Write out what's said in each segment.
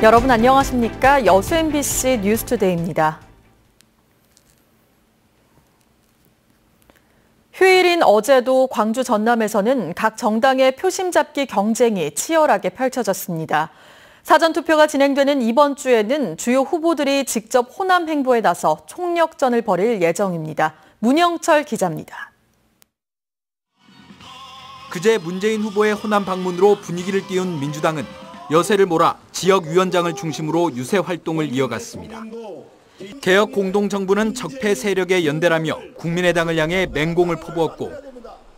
여러분 안녕하십니까? 여수 MBC 뉴스투데이입니다. 휴일인 어제도 광주 전남에서는 각 정당의 표심 잡기 경쟁이 치열하게 펼쳐졌습니다. 사전투표가 진행되는 이번 주에는 주요 후보들이 직접 호남 행보에 나서 총력전을 벌일 예정입니다. 문영철 기자입니다. 그제 문재인 후보의 호남 방문으로 분위기를 띄운 민주당은 여세를 몰아 지역위원장을 중심으로 유세 활동을 이어갔습니다. 개혁 공동정부는 적폐 세력의 연대라며 국민의당을 향해 맹공을 퍼부었고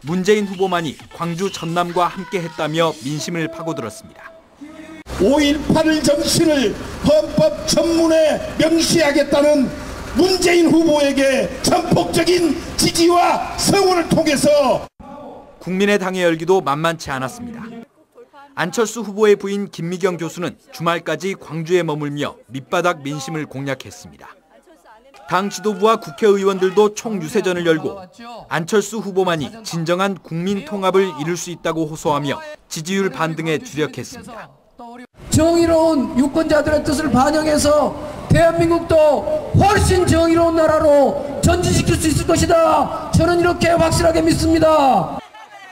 문재인 후보만이 광주 전남과 함께했다며 민심을 파고들었습니다. 5.18 정신을 헌법 전문에 명시하겠다는 문재인 후보에게 전폭적인 지지와 성원을 통해서 국민의당의 열기도 만만치 않았습니다. 안철수 후보의 부인 김미경 교수는 주말까지 광주에 머물며 밑바닥 민심을 공략했습니다. 당 지도부와 국회의원들도 총유세전을 열고 안철수 후보만이 진정한 국민 통합을 이룰 수 있다고 호소하며 지지율 반등에 주력했습니다. 정의로운 유권자들의 뜻을 반영해서 대한민국도 훨씬 정의로운 나라로 전진시킬 수 있을 것이다. 저는 이렇게 확실하게 믿습니다.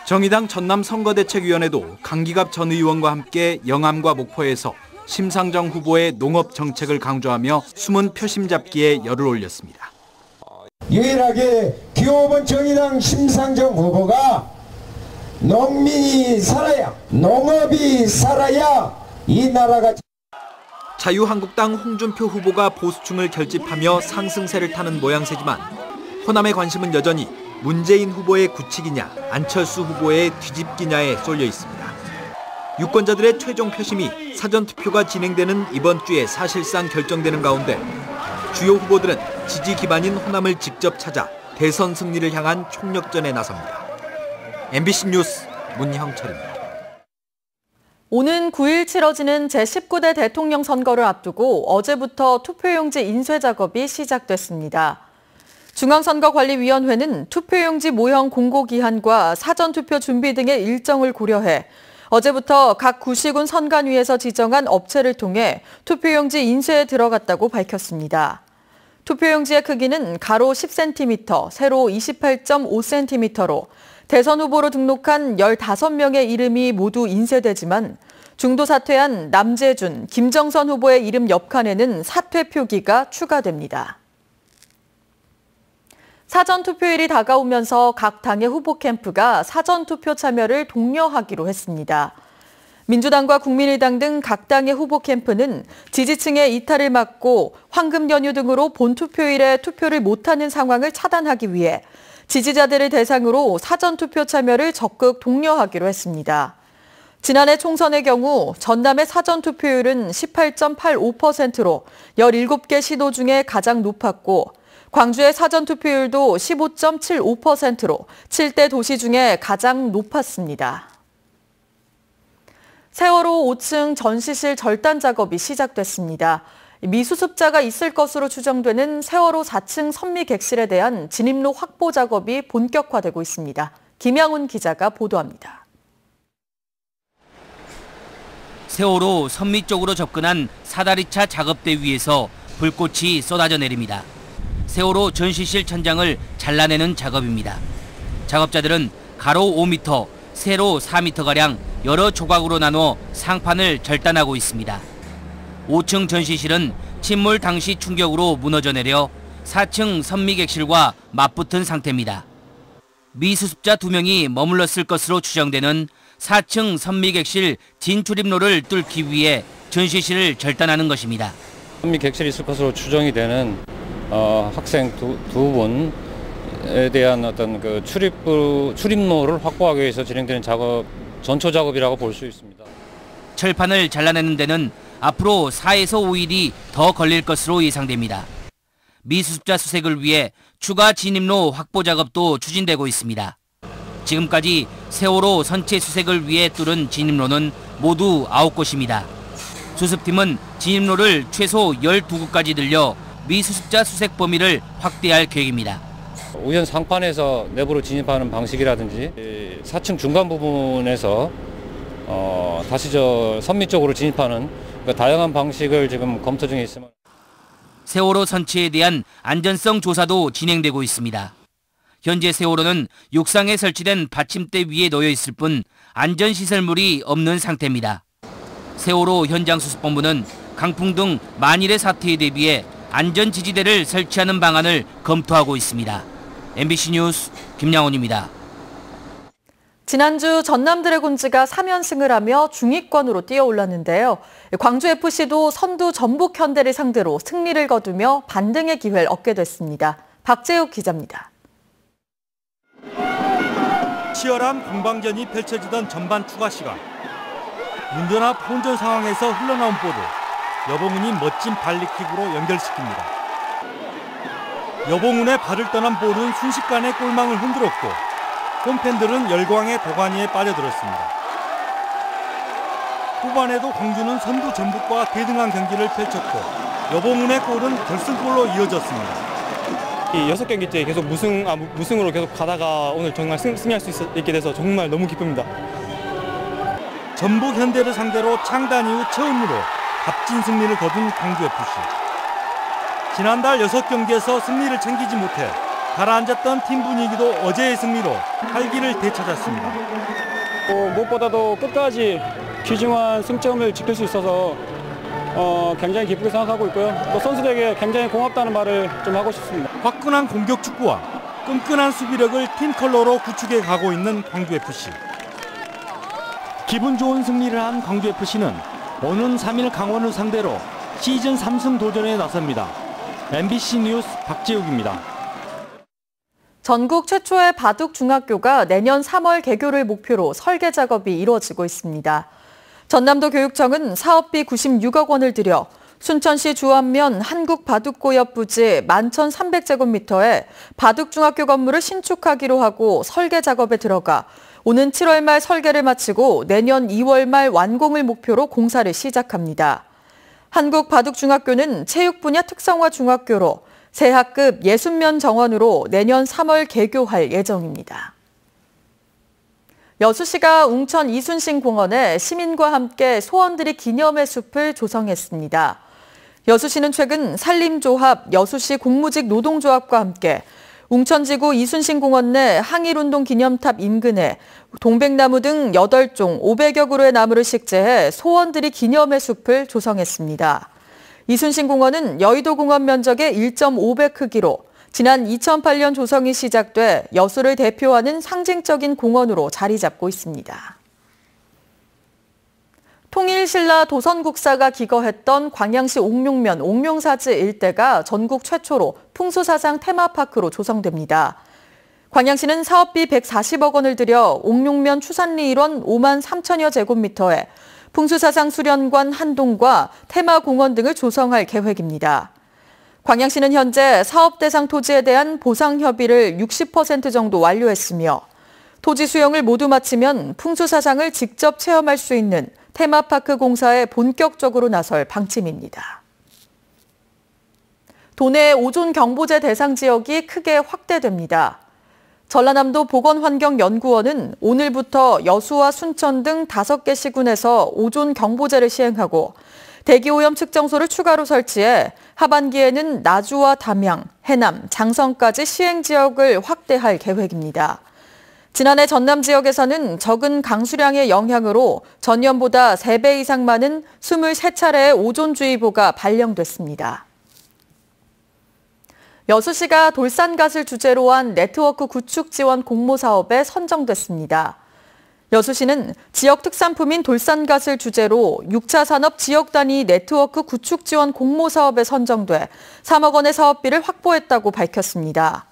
정의당 전남 선거대책위원회도 강기갑 전 의원과 함께 영암과 목포에서 심상정 후보의 농업 정책을 강조하며 숨은 표심 잡기에 열을 올렸습니다. 유일하게 기호번 정의당 심상정 후보가 농민이 살아야, 농업이 살아야 이 나라가. 자유한국당 홍준표 후보가 보수층을 결집하며 상승세를 타는 모양새지만 호남의 관심은 여전히 문재인 후보의 굳히기냐 안철수 후보의 뒤집기냐에 쏠려 있습니다. 유권자들의 최종 표심이 사전투표가 진행되는 이번 주에 사실상 결정되는 가운데 주요 후보들은 지지 기반인 호남을 직접 찾아 대선 승리를 향한 총력전에 나섭니다. MBC 뉴스 문형철입니다. 오는 9일 치러지는 제19대 대통령 선거를 앞두고 어제부터 투표용지 인쇄 작업이 시작됐습니다. 중앙선거관리위원회는 투표용지 모형 공고기한과 사전투표 준비 등의 일정을 고려해 어제부터 각 구시군 선관위에서 지정한 업체를 통해 투표용지 인쇄에 들어갔다고 밝혔습니다. 투표용지의 크기는 가로 10cm, 세로 28.5cm로 대선 후보로 등록한 15명의 이름이 모두 인쇄되지만 중도 사퇴한 남재준, 김정선 후보의 이름 옆칸에는 사퇴 표기가 추가됩니다. 사전투표일이 다가오면서 각 당의 후보 캠프가 사전투표 참여를 독려하기로 했습니다. 민주당과 국민의당 등 각 당의 후보 캠프는 지지층의 이탈을 막고 황금 연휴 등으로 본투표일에 투표를 못하는 상황을 차단하기 위해 지지자들을 대상으로 사전투표 참여를 적극 독려하기로 했습니다. 지난해 총선의 경우 전남의 사전투표율은 18.85%로 17개 시도 중에 가장 높았고 광주의 사전투표율도 15.75%로 7대 도시 중에 가장 높았습니다. 세월호 5층 전시실 절단 작업이 시작됐습니다. 미수습자가 있을 것으로 추정되는 세월호 4층 선미객실에 대한 진입로 확보 작업이 본격화되고 있습니다. 김양훈 기자가 보도합니다. 세월호 선미 쪽으로 접근한 사다리차 작업대 위에서 불꽃이 쏟아져 내립니다. 세월호 전시실 천장을 잘라내는 작업입니다. 작업자들은 가로 5m, 세로 4m가량 여러 조각으로 나눠 상판을 절단하고 있습니다. 5층 전시실은 침몰 당시 충격으로 무너져 내려 4층 선미객실과 맞붙은 상태입니다. 미수습자 2명이 머물렀을 것으로 추정되는 4층 선미객실 진출입로를 뚫기 위해 전시실을 절단하는 것입니다. 선미객실이 있을 것으로 추정이 되는 학생 두 분에 대한 어떤 그 출입로를 확보하기 위해서 진행되는 전초 작업이라고 볼 수 있습니다. 철판을 잘라내는 데는 앞으로 4에서 5일이 더 걸릴 것으로 예상됩니다. 미수습자 수색을 위해 추가 진입로 확보 작업도 추진되고 있습니다. 지금까지 세월호 선체 수색을 위해 뚫은 진입로는 모두 9곳입니다. 수습팀은 진입로를 최소 12곳까지 늘려 미수습자 수색 범위를 확대할 계획입니다. 우연 상판에서 내부로 진입하는 방식이라든지 4층 중간 부분에서 다시 선미 쪽으로 진입하는 다양한 방식을 지금 검토 중에 있습니다. 세월호 선체에 대한 안전성 조사도 진행되고 있습니다. 현재 세월호는 육상에 설치된 받침대 위에 놓여 있을 뿐 안전시설물이 없는 상태입니다. 세월호 현장수습본부는 강풍 등 만일의 사태에 대비해 안전지지대를 설치하는 방안을 검토하고 있습니다. MBC 뉴스 김양훈입니다. 지난주 전남 드래곤즈가 3연승을 하며 중위권으로 뛰어올랐는데요. 광주FC도 선두 전북 현대를 상대로 승리를 거두며 반등의 기회를 얻게 됐습니다. 박재욱 기자입니다. 치열한 공방전이 펼쳐지던 전반 추가 시간. 문전압 혼전 상황에서 흘러나온 볼을 여봉훈이 멋진 발리킥으로 연결시킵니다. 여봉훈의 발을 떠난 볼은 순식간에 골망을 흔들었고 홈팬들은 열광의 도가니에 빠져들었습니다. 후반에도 광주는 선두 전북과 대등한 경기를 펼쳤고 여봉훈의 골은 결승골로 이어졌습니다. 이 6경기째 계속 무승으로 계속 가다가 오늘 정말 승리할 수 있게 돼서 정말 너무 기쁩니다. 전북 현대를 상대로 창단 이후 처음으로 값진 승리를 거둔 광주FC. 지난달 6경기에서 승리를 챙기지 못해 가라앉았던 팀 분위기도 어제의 승리로 활기를 되찾았습니다. 무엇보다도 끝까지 귀중한 승점을 지킬 수 있어서 굉장히 기쁘게 생각하고 있고요. 또 선수들에게 굉장히 고맙다는 말을 좀 하고 싶습니다. 화끈한 공격 축구와 끈끈한 수비력을 팀 컬러로 구축해 가고 있는 광주FC. 기분 좋은 승리를 한 광주FC는 오는 3일 강원을 상대로 시즌 3승 도전에 나섭니다. MBC 뉴스 박재욱입니다. 전국 최초의 바둑 중학교가 내년 3월 개교를 목표로 설계 작업이 이루어지고 있습니다. 전남도 교육청은 사업비 96억 원을 들여 순천시 주안면 한국바둑고 옆 부지 11,300제곱미터의 바둑중학교 건물을 신축하기로 하고 설계 작업에 들어가 오는 7월 말 설계를 마치고 내년 2월 말 완공을 목표로 공사를 시작합니다. 한국바둑중학교는 체육 분야 특성화 중학교로 새 학급 60면 정원으로 내년 3월 개교할 예정입니다. 여수시가 웅천 이순신 공원에 시민과 함께 소원들이 기념의 숲을 조성했습니다. 여수시는 최근 산림조합, 여수시 공무직 노동조합과 함께 웅천지구 이순신 공원 내 항일운동 기념탑 인근에 동백나무 등 8종 500여 그루의 나무를 식재해 소원들이 기념의 숲을 조성했습니다. 이순신 공원은 여의도 공원 면적의 1.5배 크기로 지난 2008년 조성이 시작돼 여수를 대표하는 상징적인 공원으로 자리 잡고 있습니다. 통일신라 도선국사가 기거했던 광양시 옥룡면 옥룡사지 일대가 전국 최초로 풍수사상 테마파크로 조성됩니다. 광양시는 사업비 140억 원을 들여 옥룡면 추산리 일원 5만 3천여 제곱미터에 풍수사상 수련관 한동과 테마공원 등을 조성할 계획입니다. 광양시는 현재 사업 대상 토지에 대한 보상 협의를 60% 정도 완료했으며 토지 수용을 모두 마치면 풍수사상을 직접 체험할 수 있는 테마파크 공사에 본격적으로 나설 방침입니다. 도내 오존 경보제 대상 지역이 크게 확대됩니다. 전라남도 보건환경연구원은 오늘부터 여수와 순천 등 5개 시군에서 오존 경보제를 시행하고 대기오염 측정소를 추가로 설치해 하반기에는 나주와 담양, 해남, 장성까지 시행 지역을 확대할 계획입니다. 지난해 전남 지역에서는 적은 강수량의 영향으로 전년보다 3배 이상 많은 23차례의 오존주의보가 발령됐습니다. 여수시가 돌산갓을 주제로 한 네트워크 구축 지원 공모 사업에 선정됐습니다. 여수시는 지역 특산품인 돌산갓을 주제로 6차 산업 지역 단위 네트워크 구축 지원 공모 사업에 선정돼 3억 원의 사업비를 확보했다고 밝혔습니다.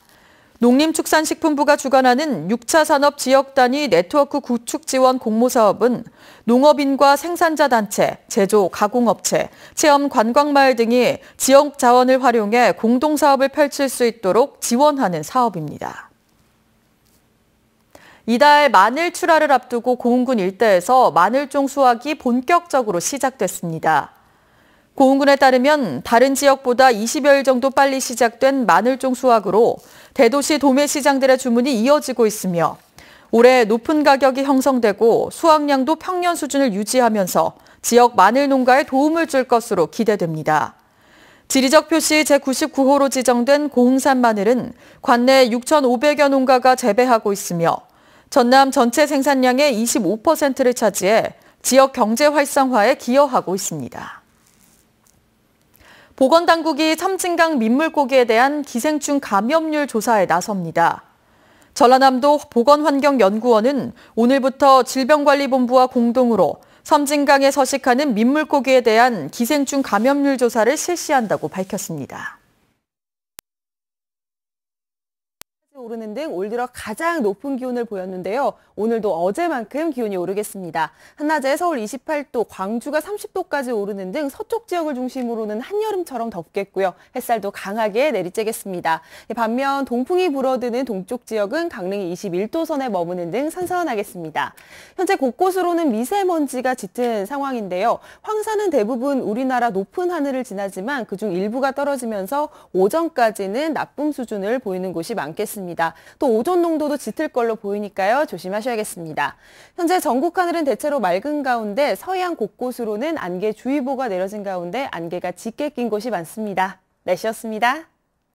농림축산식품부가 주관하는 6차 산업 지역 단위 네트워크 구축 지원 공모 사업은 농업인과 생산자 단체, 제조, 가공업체, 체험 관광마을 등이 지역 자원을 활용해 공동사업을 펼칠 수 있도록 지원하는 사업입니다. 이달 마늘 출하를 앞두고 고흥군 일대에서 마늘종 수확이 본격적으로 시작됐습니다. 고흥군에 따르면 다른 지역보다 20여일 정도 빨리 시작된 마늘종 수확으로 대도시 도매시장들의 주문이 이어지고 있으며 올해 높은 가격이 형성되고 수확량도 평년 수준을 유지하면서 지역 마늘 농가에 도움을 줄 것으로 기대됩니다. 지리적 표시 제99호로 지정된 고흥산 마늘은 관내 6,500여 농가가 재배하고 있으며 전남 전체 생산량의 25%를 차지해 지역 경제 활성화에 기여하고 있습니다. 보건당국이 섬진강 민물고기에 대한 기생충 감염률 조사에 나섭니다. 전라남도 보건환경연구원은 오늘부터 질병관리본부와 공동으로 섬진강에 서식하는 민물고기에 대한 기생충 감염률 조사를 실시한다고 밝혔습니다. 오르는 등 올 들어 가장 높은 기온을 보였는데요. 오늘도 어제만큼 기온이 오르겠습니다. 한낮에 서울 28도, 광주가 30도까지 오르는 등 서쪽 지역을 중심으로는 한여름처럼 덥겠고요. 햇살도 강하게 내리쬐겠습니다. 반면 동풍이 불어드는 동쪽 지역은 강릉이 21도 선에 머무는 등 선선하겠습니다. 현재 곳곳으로는 미세먼지가 짙은 상황인데요. 황사는 대부분 우리나라 높은 하늘을 지나지만 그중 일부가 떨어지면서 오전까지는 나쁨 수준을 보이는 곳이 많겠습니다. 또 오존 농도도 짙을 걸로 보이니까요. 조심하셔야겠습니다. 현재 전국 하늘은 대체로 맑은 가운데 서해안 곳곳으로는 안개주의보가 내려진 가운데 안개가 짙게 낀 곳이 많습니다. 날씨였습니다.